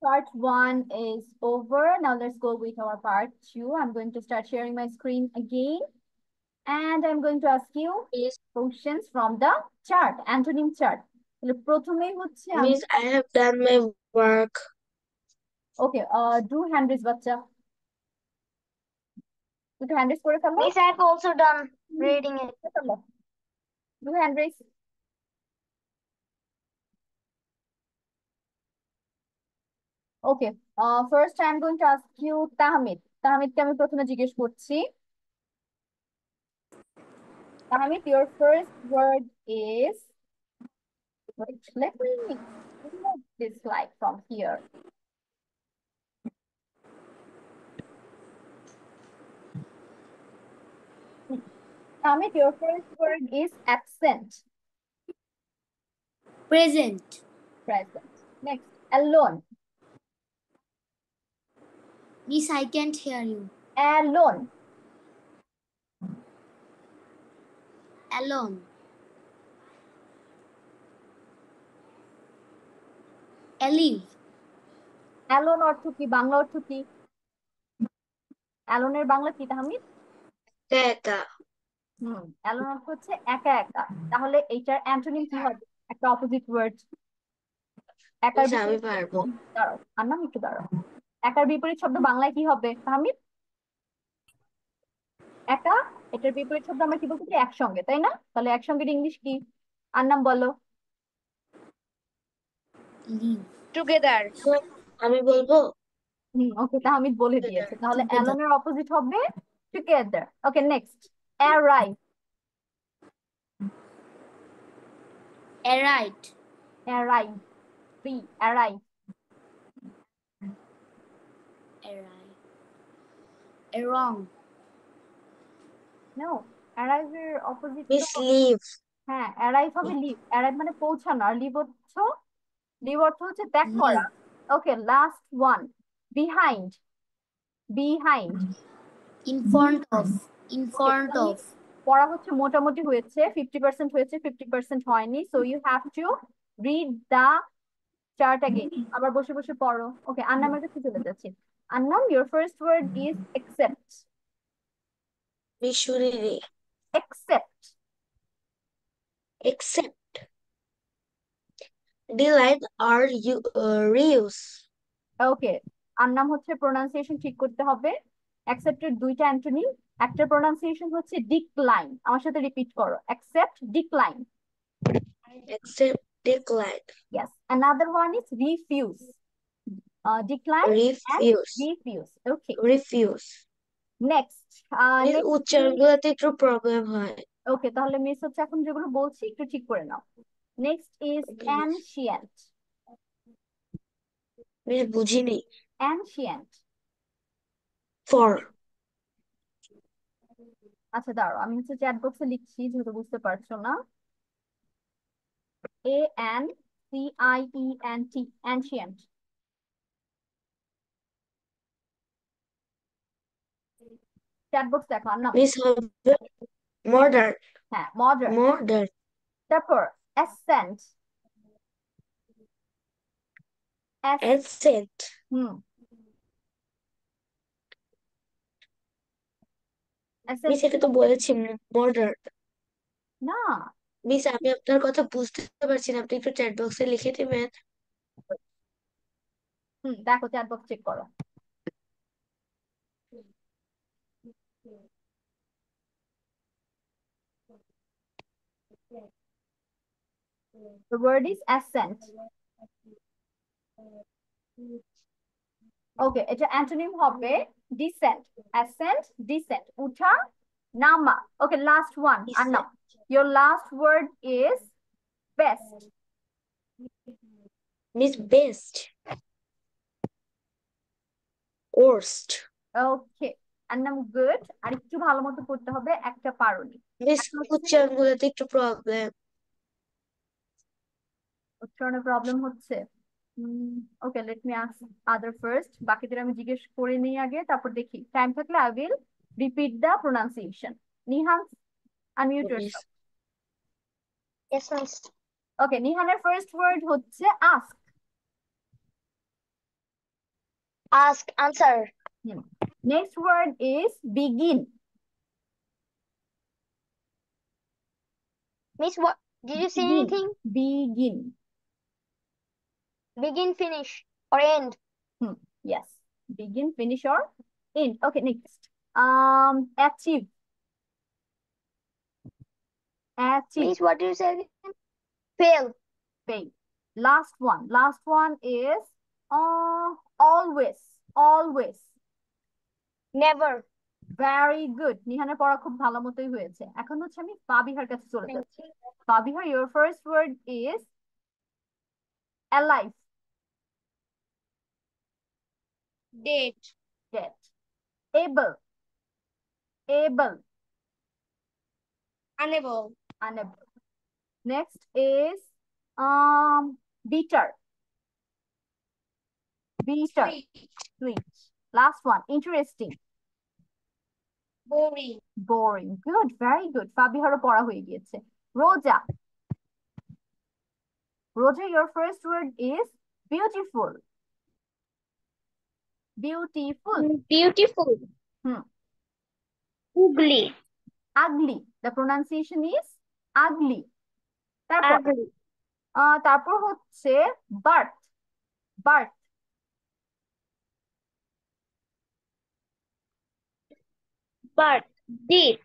Part one is over. Now let's go with our part two. I'm going to start sharing my screen again. And I'm going to ask you Miss, questions from the chart, antonym chart. তাহলে প্রথমেই হচ্ছে আমি Miss, I have done my work. Okay do hand raise বাচ্চা একটু hand raise করে ফেলো Miss, I've also done reading it. Do hand raise okay first I am going to ask you তাহমিদকে আমি প্রথমে জিজ্ঞেস করছি Tahmid your first word is wait let me remove this slide from here. Amit, your first word is absent. Present. Present. Next, alone. Miss, I can't hear you. Alone. Alone. Alive. Alone অর্থ কি? বাংলা অর্থ কি? Alone এর বাংলা কি তাহমিদ? একা। Alone অর্থ হচ্ছে একা একা। তাহলে এইটার অ্যান্টোনিম কি হবে? একটা অপোজিট ওয়ার্ড। একার মিস, আমি বিপরীত পারবো। দাঁড়াও আন্নাম একটু দাঁড়াও। একার বিপরীত শব্দ বাংলায় কি হবে তাহমিদ? একা, এটার বিপরীত শব্দ আমরা কি বলতেছি? একসঙ্গে, তাই না? তাহলে একসঙ্গে ইংলিশ কি? আন্নাম বলো। Live. টুগেদার। আমি বলবো। ওকে তাহমিদ বলে দিয়েছে। তাহলে অ্যালোন এর অপোজিট হবে together. Okay next, arrive. Arrived. Arrive, arrive. Arrive. Wrong. No, arrive এর অপোজিট তো মিস, লিভ। হ্যাঁ অ্যারাইভ হবে লিভ। অ্যারাইভ মানে পৌঁছানো, আর লিভ অর্থ হচ্ছে ত্যাগ করা। Live. Okay last one, behind. Behind In front of. In front of. পড়া হচ্ছে মোটামুটি হয়েছে, 50% হয়েছে, 50% হয়নি। So you have to read the chart again. আবার বসে বসে পড়ো। ওকে আন্নামের কাছে চলে যাচ্ছি। আন্নাম, your first word is accept. মিশরি রে। Accept. Except. Delete or reuse. ওকে আন্নাম হচ্ছে প্রোনাউন্সিয়েশন ঠিক করতে হবে। accept এর দুইটা অ্যান্টোনিম, একটা প্রোনাউন্সিয়েশন হচ্ছে ডিক্লাইন। আমার সাথে রিপিট করো, accept, decline. Except. Decline. Yes, another one is refuse. Decline and Refuse. refuse. Okay, Refuse. next. Miss, Next উচ্চারণগুলোতে একটু প্রবলেম হয়। ওকে তাহলে মিস হচ্ছে এখন যেগুলো বলছি একটু ঠিক করে নাও। Next is ancient. মিস, বুঝিনি। Ancient. ফর। আচ্ছা দাঁড়াও, আমি হচ্ছে চ্যাট বক্সে লিখছি যেহেতু বুঝতে পারছো না। ANCIENT, ancient. চ্যাট বক্স দেখো আর নাম। মিস হবে মডার্ন। হ্যাঁ মডার্ন। মডার্ন। তারপর ascent. অ্যাসেন্ট। হুম মিস, ascent এটা তো বলেছি মডার্ন। না। মিস, আমি আপনার কথা বুঝতে পারছি না, আপনি একটু চ্যাট বক্সে লিখে দিবেন। দেখো চ্যাট বক্স চেক করো। The word is ascent. Okay এটা অ্যান্টোনিম হবে ডিসেন্ট। অ্যাসেন্ট, ডিসেন্ট, উঠা, নামা। ওকে লাস্ট ওয়ান আর নাও। Your last word is best. Miss, best. Worst. Okay Annam good. আর একটু ভালো মতো করতে হবে, একটা পারোনি। মিস, এখন হচ্ছে উচ্চারণগুলোতে একটু প্রবলেম। উচ্চারণে প্রবলেম হচ্ছে। ওকে লেট মি আস্ক আদার ফার্স্ট। বাকিদের আমি জিজ্ঞেস করে নিই আগে, তারপর দেখি টাইম থাকলে I will repeat the pronunciation. Nihan unmute miss, yourself. Yes, miss. Okay নিহানের ফার্স্ট ওয়ার্ড হচ্ছে ask. Ask, answer. Next word is begin. Miss, what? Did you say Begin. anything? Begin. Begin, finish, or end? Yes. Begin, finish, or end. Okay, next. Achieve. Achieve. Miss, what did you say again? Fail. Fail. Last one. Last one is always. Always. Never. Very good. নিহানের পড়া খুব ভালো মতোই হয়েছে। এখন হচ্ছে আমি ফাবিহার কাছে চলে যাচ্ছি। Fabiha, your first word is alive. Dead. Dead. Able. Able. Unable. Unable. Next is bitter. Bitter. Sweet. Sweet. Last one, interesting. Boring. Boring. Good, very good. ফাবিহারও পড়া হয়ে গিয়েছে। রোজা। Roja, your first word is beautiful. Beautiful. Beautiful. Ugly. Ugly. The pronunciation is ugly. তারপর Ugly. তারপর হচ্ছে birth. Birth. But. Deep.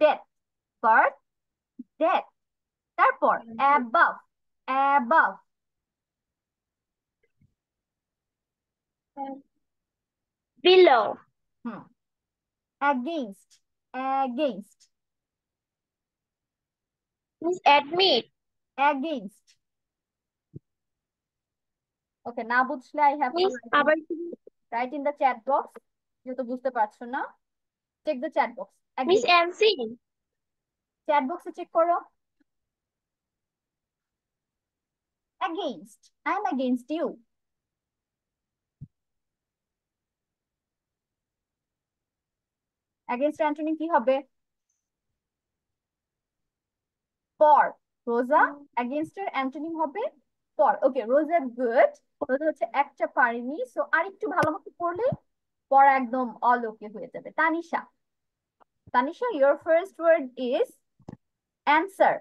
Death. Birth. Death. তারপর above. Above. Below. Against. Against. Miss, admit. Against. Okay, না বুঝলে I have to Miss, আবার write in the chat box. যেহেতু বুঝতে পারছো না, check the chat box. Miss, Against. MC. Chat box A check করো। Against. I'm against you. Against antonym কি হবে? For. রোজা against এর অ্যান্টোনিম হবে for. ওকে, রোজা গুড। রোজা হচ্ছে একটা পারেনি, সো আরেকটু ভালো মতো পড়লে পড়া একদম অল ওকে হয়ে যাবে। Tanisha. Tanisha, your first word is answer.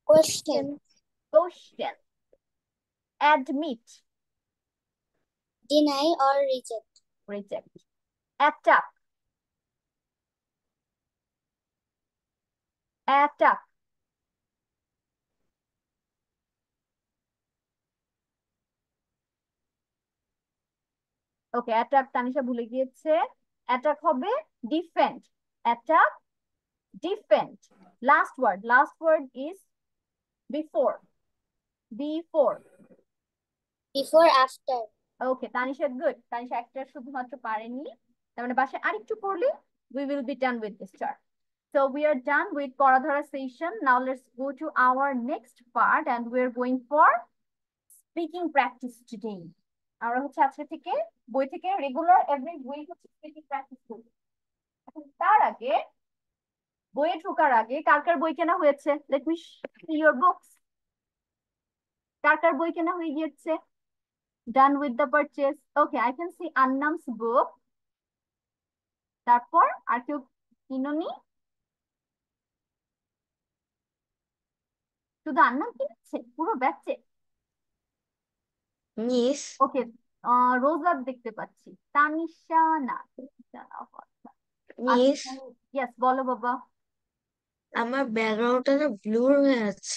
Question. Question. Admit. Deny or reject. Reject. Attack. Attack. Okay, attack Tanisha ভুলে গিয়েছে। অ্যাটাক হবে defend. Attack, defend. Last word. Last word is before. Before. Before, after. Okay, Tanisha good. Tanisha একটা শুধুমাত্র পারেনি, তার মানে বাসায় আরেকটু পড়লে we will be done with this chart. So we are done with পড়াধরা session. Now let's go to our next part and we're going for speaking practice today. আমরা হচ্ছে আজকে থেকে বই থেকে রেগুলার এভরি উইক হচ্ছে স্পিকিং প্র্যাকটিস করব। এখন তার আগে, বইয়ে ঢোকার আগে কার কার বই কেনা হয়েছে? Let me see your books. কার কার বই কেনা হয়ে গিয়েছে? Done with the purchase. Okay, I can see Annam's book. তারপর আর কেউ কিনোনি? শুধু আন্নাম কিনেছে পুরো ব্যাচে? মিস ওকে, রোজা দেখতে পাচ্ছি, তানিশা না। মিস ইয়েস, বলো বাবা। আমার ব্যাকগ্রাউন্ডটা না ব্লুর হয়ে আছে।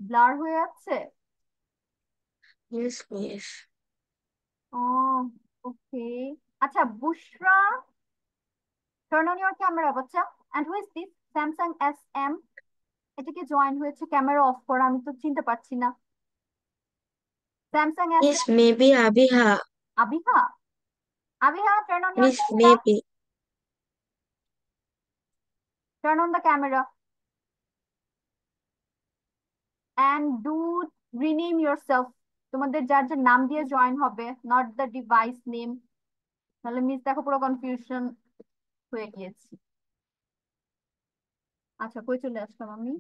ব্লার হয়ে আছে? Yes miss. ও ওকে, আচ্ছা বুশরা, turn on your camera বাচ্চা। and who is this? Samsung SM, এটাকে জয়েন হয়েছে, ক্যামেরা অফ করা, আমি তো চিনতে পারছি না। Samsung miss SM। Maybe Abiha. Abiha? Abiha, turn on your miss camera. Maybe. Turn on the camera and do rename yourself. তোমাদের যার যার নাম দিয়ে জয়েন হবে, নট দ্য ডিভাইস নেম, তাহলে মিস দেখো পুরো কনফিউশন হয়ে গিয়েছি। আচ্ছা, কই চলে আসলাম আমি?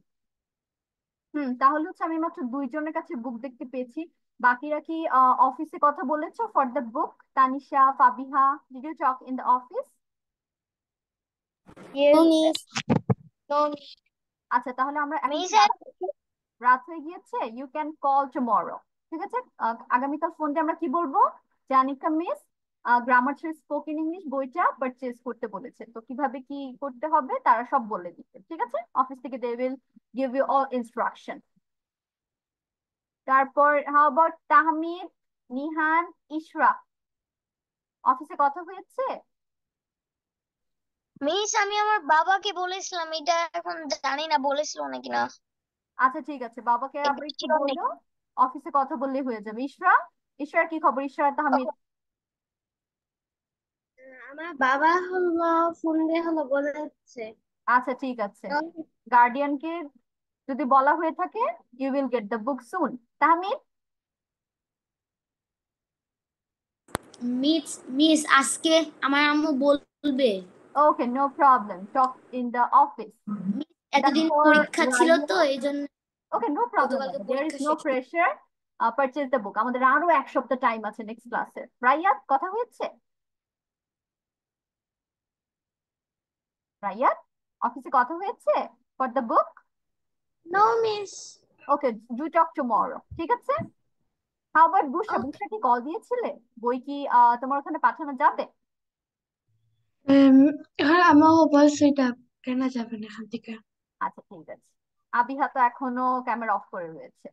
তাহলে হচ্ছে আমি মাত্র দুইজনের কাছে বুক দেখতে পেয়েছি। বাকিরা কি অফিসে কথা বলেছো for the book? Tanisha, Fabiha, did you talk in the office? No, Yes, miss. no, আচ্ছা, তাহলে আমরা এখন Miss, রাত হয়ে গিয়েছে, ইউ ক্যান কল টুমরো। ঠিক আছে, আগামীকাল ফোন দিয়ে আমরা কি বলবো, Janika miss grammar three spoken English বইটা পারচেজ করতে বলেছে, তো কিভাবে কি করতে হবে তারা সব বলে দিচ্ছে। ঠিক আছে, অফিস থেকে they will give you all instruction. তারপর হাউ অ্যাবাউট তাহমিদ, নিহান, ইশরাক, অফিসে কথা হয়েছে? মিস আমি আমার বাবাকে বলেছিলাম, এটা এখন জানি না বলেছিল নাকি না। আচ্ছা ঠিক আছে, বাবাকে এটা আবার একটু sure নেই। বলো, অফিসে কথা বললেই হয়ে যাবে। ইশরা, ইশরার কি খবর? ইশরা তাহমিদ? আমার বাবা হলো ফোন দিয়ে হলো বলেছে। আচ্ছা ঠিক আছে, গার্ডিয়ানকে যদি বলা হয়ে থাকে, you will get the book soon. Tahmid? Miss miss আজকে আমার আম্মু বলবে। Okay, no problem, talk in the office. That's এতদিন for পরীক্ষা ছিল তো Raya. এই জন্য Okay, no problem. গতকালকে There is পরীক্ষা no শেষ। pressure. Purchase the book. আমাদের আরো এক সপ্তাহ টাইম আছে নেক্সট ক্লাসে। রাইয়াত, কথা হয়েছে? রাইয়াত, অফিসে কথা হয়েছে for the book? No, miss. Okay, do talk tomorrow. ঠিক আছে। How about Bushra? Okay. Bushra কি কল দিয়েছিলে? বই কি তোমার ওখানে পাঠানো যাবে? হ্যাঁ আমাকে বলছে এটা কেনা যাবে না এখান থেকে। আচ্ছা ঠিক আছে, আবিহা তো এখনো ক্যামেরা অফ করে রয়েছে।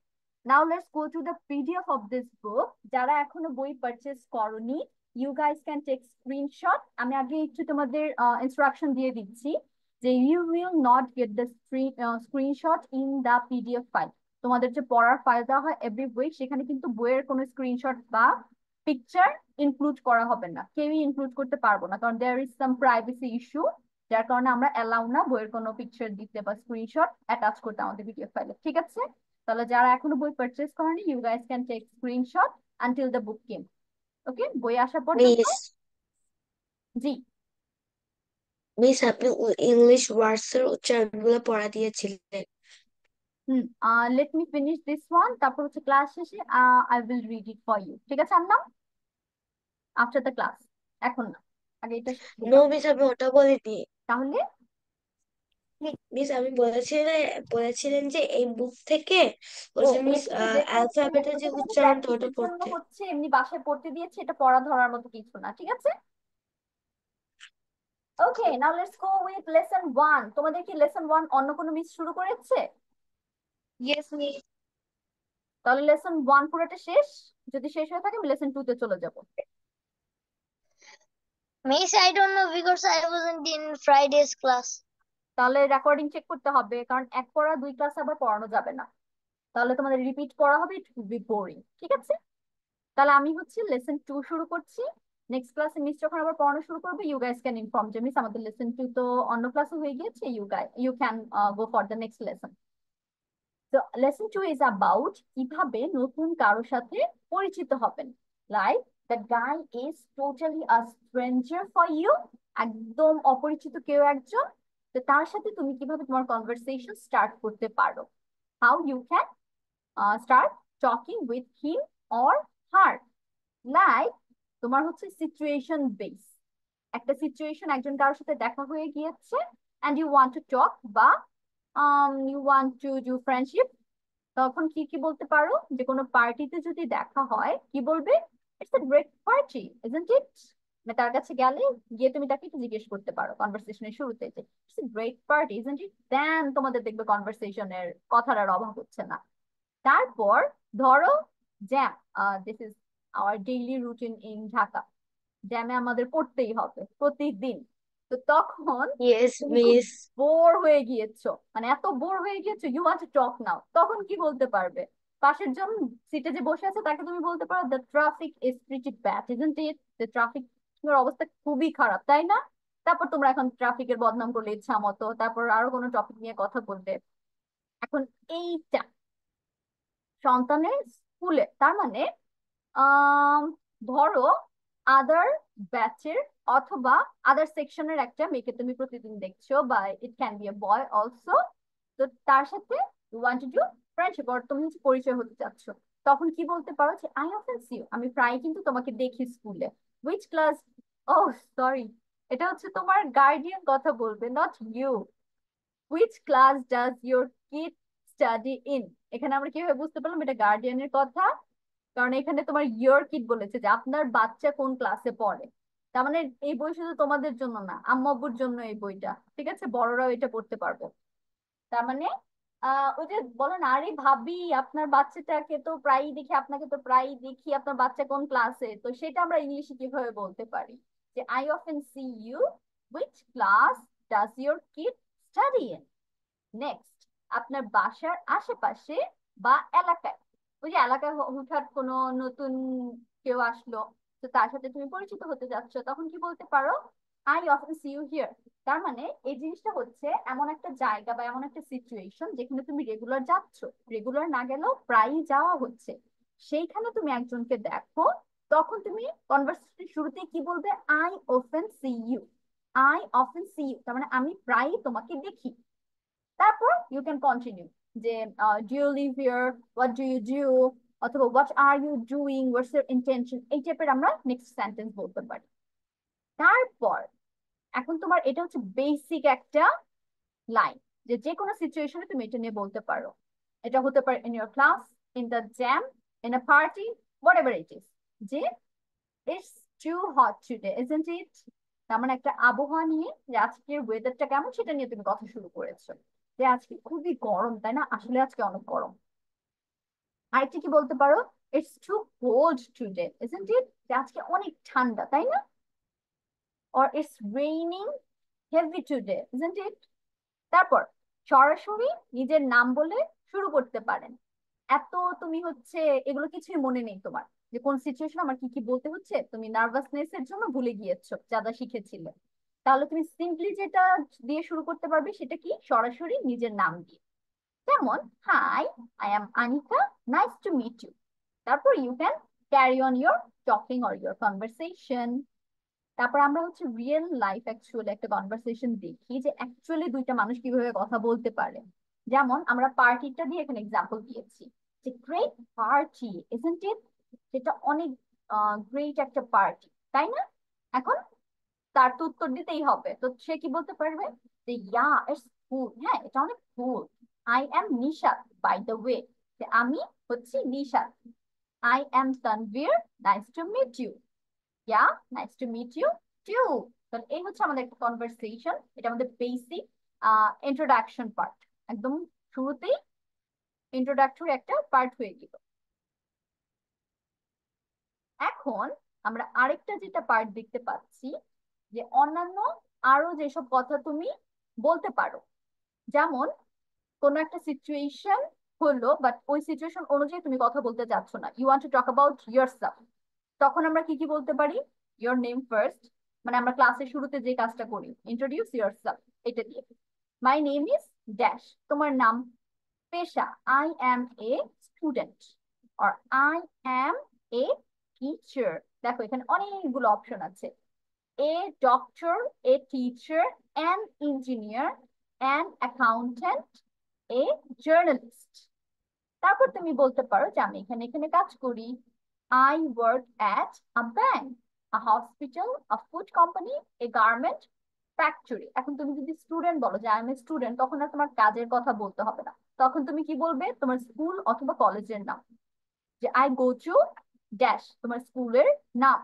Now let's go to the PDF of this book. যারা এখনো বই পারচেজ করনি, you guys can take screenshot. আমি আগে একটু তোমাদের ইনস্ট্রাকশন দিয়ে দিচ্ছি যে you will not get the screenshot in the PDF file. তোমাদের যে পড়ার ফাইল দেওয়া হয় এভরি উইক, সেখানে কিন্তু বইয়ের কোনো স্ক্রিনশট বা পিকচার ইনক্লুড করা হবে না, কেউই ইনক্লুড করতে পারবো না, কারণ there is some privacy issue, যার কারণে আমরা অ্যালাউ না বইয়ের কোনো পিকচার দিতে বা স্ক্রিনশট অ্যাটাচ করতে আমাদের ভিডিও ফাইলে। ঠিক আছে, তাহলে যারা এখনো বই পারচেজ করেনি, you guys can take screenshot until the book came. Okay, বই আসা পর্যন্ত। মিস জি। মিস আপনি ইংলিশ ওয়ার্ডস এর উচ্চারণগুলো পড়া দিয়েছিলেন। Let me finish this one, তারপর হচ্ছে ক্লাস শেষে I will read it for you. ঠিক আছে আন্না, আফটার দ্য ক্লাস, এখন না, আগে এটা শিখে নো দাও। মিস আমি ওটা বলিনি। তাহলে মিস আমি বলেছিলেন যে এই বুক থেকে ওই ও, যে মিস এখানে যেটা হচ্ছে, অ্যালফাবেটের যে ওটা তোমাদের উচ্চারণটা ওটা প্র্যাকটিসের জন্য পড়তে। হচ্ছে, এমনি বাসায় পড়তে দিয়েছে, এটা পড়া ধরার মতো কিছু না। ঠিক আছে। Okay, now let's go with lesson 1। তোমাদের কি লেসন 1 অন্য কোনো মিস শুরু করেছে? Yes miss. তাহলে লেসন 1 পুরোটা শেষ, যদি শেষ হয়ে থাকে আমি লেসন 2 তে চলে যাব। Miss, I don't know because I wasn't in Friday's class. তাহলে রেকর্ডিং চেক করতে হবে, কারণ এক পড়া দুই ক্লাস আবার পড়ানো যাবে না, তাহলে তোমাদের রিপিট পড়া হবে, ইট উইল বি বোরিং। ঠিক আছে, তাহলে আমি হচ্ছে লেসন 2 শুরু করছি। নেক্সট ক্লাসে মিস যখন আবার পড়ানো শুরু করবে, ইউ গাইস ক্যান ইনফর্ম যে মিস আমাদের লেসন 2 তো অন্য ক্লাসে হয়ে গিয়েছে, you can go for the next lesson. তো লেসন 2 ইজ অ্যাবাউট কিভাবে নতুন কারোর সাথে পরিচিত হবেন। Like the guy is totally a stranger for you, একদম অপরিচিত কেউ একজন, তো তার সাথে তুমি কিভাবে তোমার কনভারসেশন স্টার্ট করতে পারো। How you can start talking with him or her. Like তোমার হচ্ছে সিচুয়েশন বেস, একটা সিচুয়েশন, একজন কারোর সাথে দেখা হয়ে গিয়েছে and you want to talk, বা you want to do friendship, তখন কি কি বলতে পারো? যে কোনো পার্টিতে যদি দেখা হয় কি বলবে? It's a great party, isn't ইট? মানে তার কাছে গেলে, গিয়ে তুমি তাকে একটু জিজ্ঞেস করতে পারো কনভারসেশনের শুরুতে যে it's a great party, isn't it? Then তোমাদের দেখবে কনভারসেশনের কথার আর অভাব হচ্ছে না। তারপর ধরো jam, this is our daily routine in Dhaka, জ্যামে আমাদের পড়তেই হবে প্রতিদিন। তো তখন ইয়েস তুমি খুব মিস। বোর হয়ে গিয়েছো, মানে এত বোর হয়ে গিয়েছো, ইউ ওয়ান্ট টু টক নাও, তখন কি বলতে পারবে? পাশের জন সিটে যে বসে আছে তাকে তুমি বলতে পারো the traffic is pretty bad, isn't it? The traffic অবস্থা খুবই খারাপ, তাই না? তারপর তোমরা এখন ট্রাফিকের বদনাম করলে ইচ্ছা মতো, তারপর আরো কোনো টপিক নিয়ে কথা বলবে। এখন এইটা সন্তানের স্কুলে, তার মানে আম, ধরো আদার ব্যাচের অথবা আদার সেকশনের একটা মেয়েকে তুমি প্রতিদিন দেখছো, বা it can be a boy also, তো তার সাথে you want to do friendship আর তুমি হচ্ছে পরিচয় হতে চাচ্ছ, তখন কি বলতে পারো যে আই অফেন সি ইউ, আমি প্রায় কিন্তু তোমাকে দেখি স্কুলে। হুইচ ক্লাস, ও সরি, এটা হচ্ছে তোমার গার্ডিয়ান কথা বলবে, not you. Which class does your kid study in, এখানে আমরা কিভাবে বুঝতে পারলাম এটা গার্ডিয়ানের কথা? কারণ এখানে তোমার ইয়র কিড বলেছে যে আপনার বাচ্চা কোন ক্লাসে পড়ে। তার মানে এই বই শুধু তোমাদের জন্য না, আম্মু আব্বুর জন্য এই বইটা, ঠিক আছে, বড়রাও এটা পড়তে পারবে। তার মানে ওই যে বলো না, আরে ভাবি আপনার বাচ্চাটাকে তো প্রায়ই দেখি, আপনাকে তো প্রায়ই দেখি, আপনার বাচ্চা কোন ক্লাসে, তো সেটা আমরা ইংলিশে কিভাবে বলতে পারি যে I often see you, which class does your kid study in. Next, আপনার বাসার আশেপাশে বা এলাকায়, ওই যে এলাকায় হুটহাট কোনো নতুন কেউ আসলো, তো তার সাথে তুমি পরিচিত হতে যাচ্ছ, তখন কি বলতে পারো I often see you here. তার মানে এই জিনিসটা হচ্ছে এমন একটা জায়গা বা এমন একটা সিচুয়েশন যেখানে তুমি রেগুলার যাচ্ছ, রেগুলার না গেলেও প্রায়ই যাওয়া হচ্ছে, সেইখানে তুমি একজনকে দেখো, তখন তুমি কনভারসেশন শুরুতেই কি বলবে, I often see you. I often see you তার মানে আমি প্রায়ই তোমাকে দেখি। তারপর ইউ ক্যান কন্টিনিউ যে do you live here, what do you do, অথবা what are you doing, what's your intention, এই টাইপের আমরা নেক্সট সেন্টেন্স বলতে পারি। তারপর এখন তোমার এটা হচ্ছে বেসিক একটা লাইন, যে যে কোনো সিচুয়েশনে তুমি এটা নিয়ে বলতে পারো। এটা হতে পারে in your class, in the jam, in a party, whatever it is, যে it's too hot today isn't it. তার মানে একটা আবহাওয়া নিয়ে, যে আজকের ওয়েদারটা কেমন সেটা নিয়ে তুমি কথা শুরু করেছো, যে আজকে খুবই গরম, তাই না, আসলে আজকে অনেক গরম। আরেকটা কি বলতে পারো, it's too cold today isn't it, যে আজকে অনেক ঠান্ডা, তাই না? Or it's raining heavy today isn't it. তারপর সরাসরি নিজের নাম বলে শুরু করতে পারেন। এত তুমি হচ্ছে এগুলো কিছুই মনে নেই তোমার, যে কোন সিচুয়েশন আমার কি কি বলতে হচ্ছে, তুমি নার্ভাসনেস এর জন্য ভুলে গিয়েছো যা যা শিখেছিলে, তাহলে তুমি সিম্পলি যেটা দিয়ে শুরু করতে পারবে সেটা কি, সরাসরি নিজের নাম দিয়ে। যেমন hi, I am Anika, nice to meet you. তারপর you can carry on your talking or your conversation. তারপর আমরা হচ্ছে রিয়েল লাইফ অ্যাকচুয়ালি একটা কনভারসেশন দেখি, যে অ্যাকচুয়ালি দুইটা মানুষ কিভাবে কথা বলতে পারে। যেমন আমরা পার্টিটা দিয়ে এখানে এক্সাম্পল দিয়েছি, যে গ্রেট পার্টি ইজন্ট ইট, যেটা অনেক গ্রেট একটা পার্টি, তাই না? এখন তার তো উত্তর দিতেই হবে, তো সে কি বলতে পারবে, যে ইয়া ইটস কুল, হ্যাঁ এটা অনেক cool. I am Nishat by the way, যে আমি হচ্ছি Nishat. I am Tanvir, nice to meet you. Yeah, nice to meet you too. তাহলে এই হচ্ছে আমাদের একটা কনভারসেশন, এটা আমাদের বেসিক ইন্ট্রোডাকশন পার্ট, একদম শুরুতেই ইন্ট্রোডাক্টরি একটা পার্ট হয়ে গেল। এখন আমরা আরেকটা যেটা পার্ট দেখতে পাচ্ছি, যে অন্যান্য আরো যেসব কথা তুমি বলতে পারো। যেমন কোনো একটা সিচুয়েশন হলো, বাট ওই সিচুয়েশন অনুযায়ী তুমি কথা বলতে চাচ্ছ না, you want to talk about yourself, তখন আমরা কি কি বলতে পারি, ইয়োর নেম ফার্স্ট, মানে আমরা ক্লাসের শুরুতে যে কাজটা করি, ইন্ট্রোডিউস ইয়োরসেলফ, এটা দিয়ে। মাই নেম ইজ ড্যাশ, তোমার নাম। পেশা, আই অ্যাম এ স্টুডেন্ট, আর আই অ্যাম এ টিচার। দেখো এখানে অনেকগুলো অপশন আছে, a doctor, a teacher, an engineer, an accountant, a journalist. তারপর তুমি বলতে পারো যে আমি এখানে এখানে কাজ করি, I work at a bank, a hospital, a food company, A garment factory. এখন তুমি যদি স্টুডেন্ট বলো যে আই এম এ স্টুডেন্ট, তখন আর তোমার কাজের কথা বলতে হবে না, তখন তুমি কি বলবে, তোমার স্কুল অথবা কলেজের নাম, যে আই গো টু ড্যাশ, তোমার স্কুলের নাম,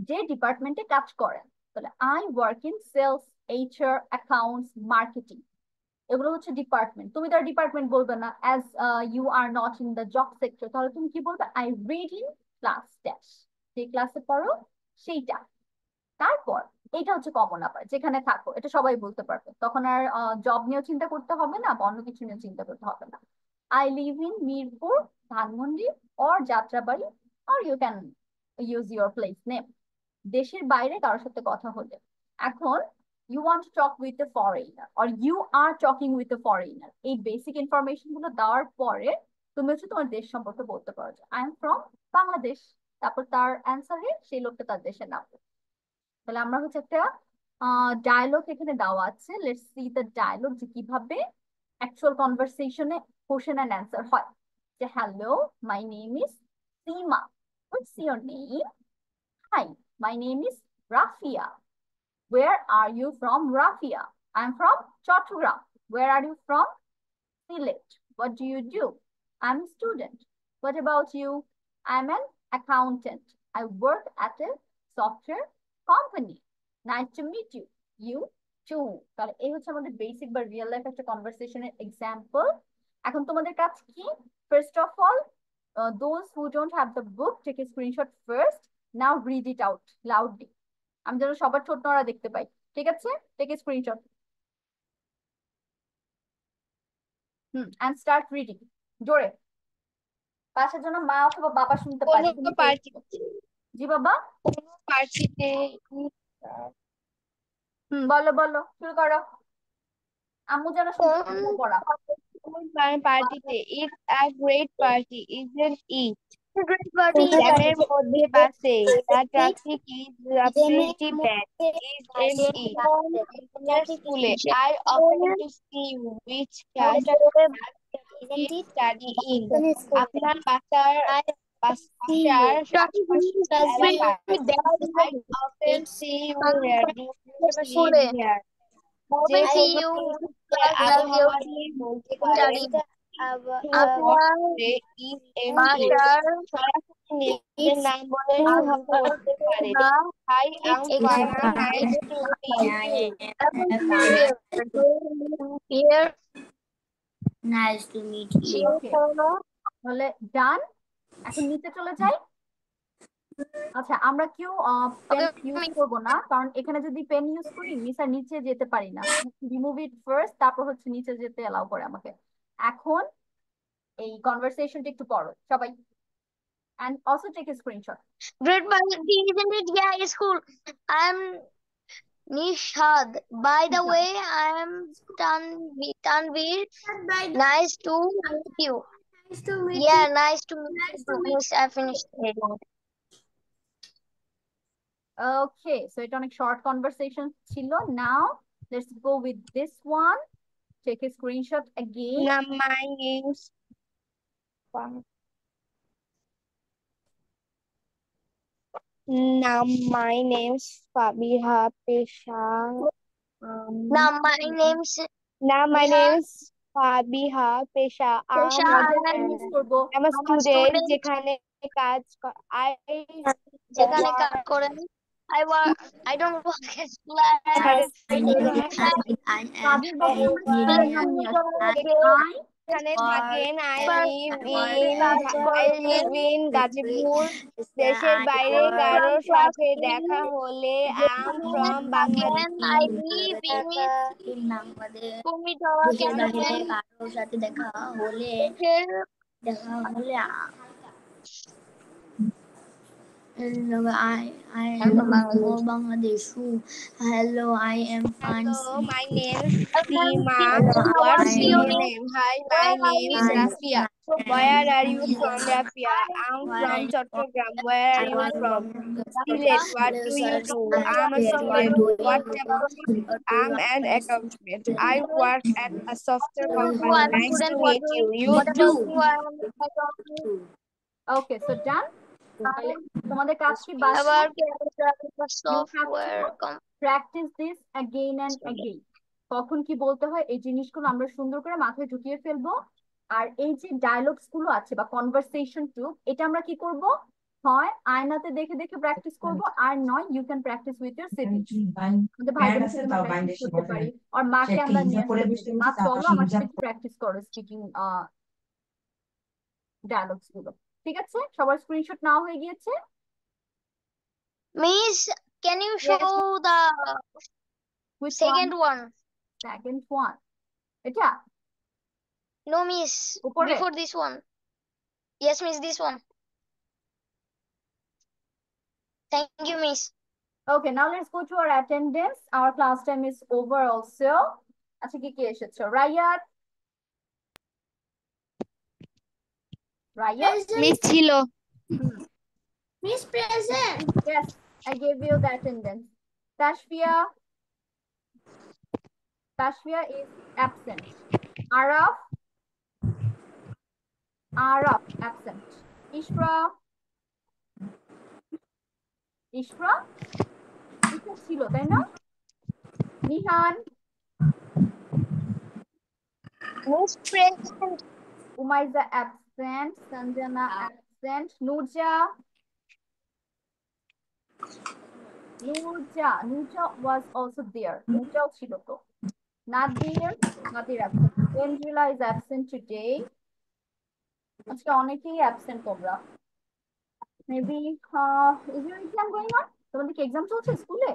যে ডিপার্টমেন্টে কাজ করেন। তাহলে I work in sales, HR, accounts, marketing, এগুলো হচ্ছে ডিপার্টমেন্ট। তুমি তো আর ডিপার্টমেন্ট বলবে না, as you are not in the job sector, তাহলে তুমি কি বলবে, I read in class dash, যে ক্লাসে পড়ো সেইটা। তারপর এটা হচ্ছে কমন, আবার যেখানে থাকো এটা সবাই বলতে পারবে, তখন আর জব নিয়েও চিন্তা করতে হবে না বা অন্য কিছু নিয়েও চিন্তা করতে হবে না। I live in Mirpur, Dhanmondi, or Jatrabari, or you can use your place name, দেশের বাইরে কারোর সাথে কথা হলে। এখন you want to talk with a foreigner, or you are talking with a foreigner, এই বেসিক ইনফরমেশন গুলো দেওয়ার পরে তুমি হচ্ছে তোমার দেশ সম্পর্কে বলতে পারো, যে আই এম ফ্রম বাংলাদেশ, তারপর তার অ্যান্সারে সেই লোকটা তার দেশের নাম। তাহলে আমরা হচ্ছে একটা ডায়লগ এখানে দেওয়া আছে, লেটস সি দ্য ডায়লগ, যে কিভাবে অ্যাকচুয়াল কনভারসেশনে question and answer হয় যে hello my name is Seema, what's your name? Hi, my name is Rafia. Where are you from? Rafia. I'm from Chattogram. Where are you from? Sylhet. What do you do? I'm a student. What about you? I'm an accountant. I work at a software company. Nice to meet you. You too. তাহলে এই হচ্ছে আমাদের basic বা real life একটা কনভারসেশনের example. এখন তোমাদের কাছে কি, first of all those who don't have the book, take a screenshot first. Now read it out loudly. আমি যেন সবার ছোট নড়া দেখতে পাই, ঠিক আছে? Take a screenshot and start reading জোরে, পাশের জন্য মা অথবা বাবা শুনতে পারে। কোনো পার্টিতে জি বাবা, কোনো পার্টিতে বলো বলো, শুরু করো। আম্মু যেন শুনতে পড়া। পার্টিতে it's a great party, isn't it? Great party. জ্যামের মধ্যে বাসে the traffic is pretty bad, isn't it? স্কুলে I often to see which class you study in. আপনার বাসার I often see you here. Do you live here? যে See you. আবহাওয়া নিয়ে বলতে পারেন আপনার is empty. বাসার সরাসরি নিজের নাম বলে শুরু করতে পারেন। Hi, I'm Farna. Nice to meet you. Here. Nice to meet you. তাহলে ডান। এখন নিচে চলে যাই। আচ্ছা, আমরা কেউ পেন ইউজ করবো না, কারণ এখানে যদি পেন ইউজ করি মিস আর নিচে যেতে পারি না। রিমুভ ইট ফার্স্ট, তারপর হচ্ছে নিচে যেতে অ্যালাউ করে আমাকে। এখন এই কনভারসেশনটা একটু পড়ো সবাই, and also take a screenshot. Great party, isn't it? Yeah, it's cool. I'm Nishad. By the way, I'm Tanvir. Nice to meet you. Nice to meet Yeah, you. nice to meet you. Miss, I finished reading. Okay, so এটা অনেক short conversation ছিল। Now let's go with this one. Take a screenshot again. My name's Fabiha Peshang. Now, my name's My name's Fabiha Pesha. Pesha. Use করবো। I'm a student. যেখানে কাজ যেখানে কাজ করেন। I don't work as class. কাজের বা প্রফেশনের নাম নিয়ে আসো। এখানে থাকেন। I live in Gazipur. দেশের বাইরে কারোর সাথে দেখা হলে I'm from Bangladesh. I live in Kurmitola cantonment. কারোর সাথে দেখা হলে Hello, I am from Bangladesh. Hello, I am fine. Hello, my name is Seema. What's your name? Hi, my name is Rafia. Where are you from, Rafia? I'm from Chattogram. Where are you from? Sylhet. What do you do? I'm a student. What about you? I'm an accountant. I work at a software company. Nice to meet you. You too. Okay, so done. তোমাদের কাজ কি practice this again and again. কখন কি বলতে হয় এই জিনিসগুলো আমরা সুন্দর করে মাথায় ঢুকিয়ে ফেলবো। আর এই যে ডায়লগস গুলো আছে বা কনভারসেশন টু, এটা আমরা কি করব, হয় আয়নাতে দেখে দেখে প্র্যাকটিস করব, আর নয় you can practice with your sittings. আমাদের ভাই বোনের সাথে আমরা প্র্যাকটিস করতে পারি, আর মাকে আমরা নিয়ে আসতে পারি, মা চলো আমার সাথে প্র্যাকটিস করো স্পিকিং ডায়লগস গুলো। ঠিক আছে, সবার স্ক্রিনশট নাও হয়ে গিয়েছে? Miss, can you show the second one? Second one. এটা? No, miss. উপরে? Before this one. Yes, miss, this one. Thank you, miss. Okay, now let's go to our attendance. Our class time is over also. আচ্ছা, কি কি এসেছো? রায়াত? রায়াত? Miss ছিল। Miss present. Yes, I gave you the attendance. Tashfia? Tashfia is absent. Araf? Araf absent. Ishra Ishra ছিল তাই না? Nihan Miss Present. Umayza absent. Sanjana absent. Nurja was also there. Nurja ছিল তো। Nadir absent. Angela is absent today. আজকে অনেকেই absent তোমরা। Maybe is your exam going on? তোমাদের কি এক্সাম চলছে স্কুলে?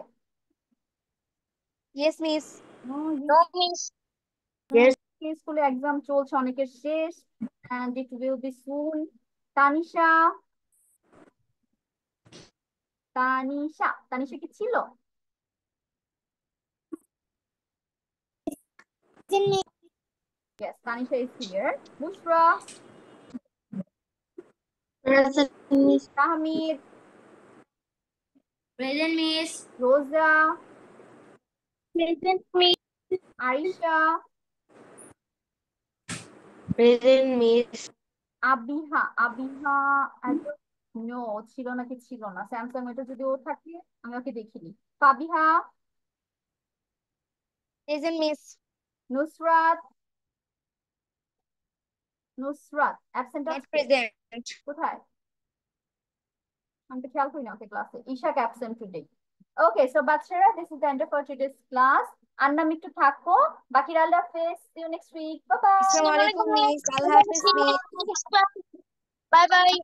Yes, miss. No, No, Miss. Yes. স্কুলে এক্সাম চলছে অনেকের শেষ and it will be soon. Tanisha কি ছিল? Yes, Tanisha is here. Bushra Present, Miss. Tahmid Present, Miss. Rosa Present, Miss. Aisha Present, Miss. Abiha I don't know ছিল নাকি ছিল না। স্যামসাং এটা যদি ও থাকে আমি ওকে দেখিনি। Fabiha Present, miss. Nusrat absent Not আছে present. কোথায়? আমি তো খেয়াল করি না ওকে ক্লাসে। Ishaq absent today. Okay so বাচ্চারা this is the end of our today's class. Annam একটু থাকো, বাকিরা আল্লাহ হাফেজ, see you next week, bye bye. Assalamualaikum, miss. Allah Hafiz, miss. Bye bye.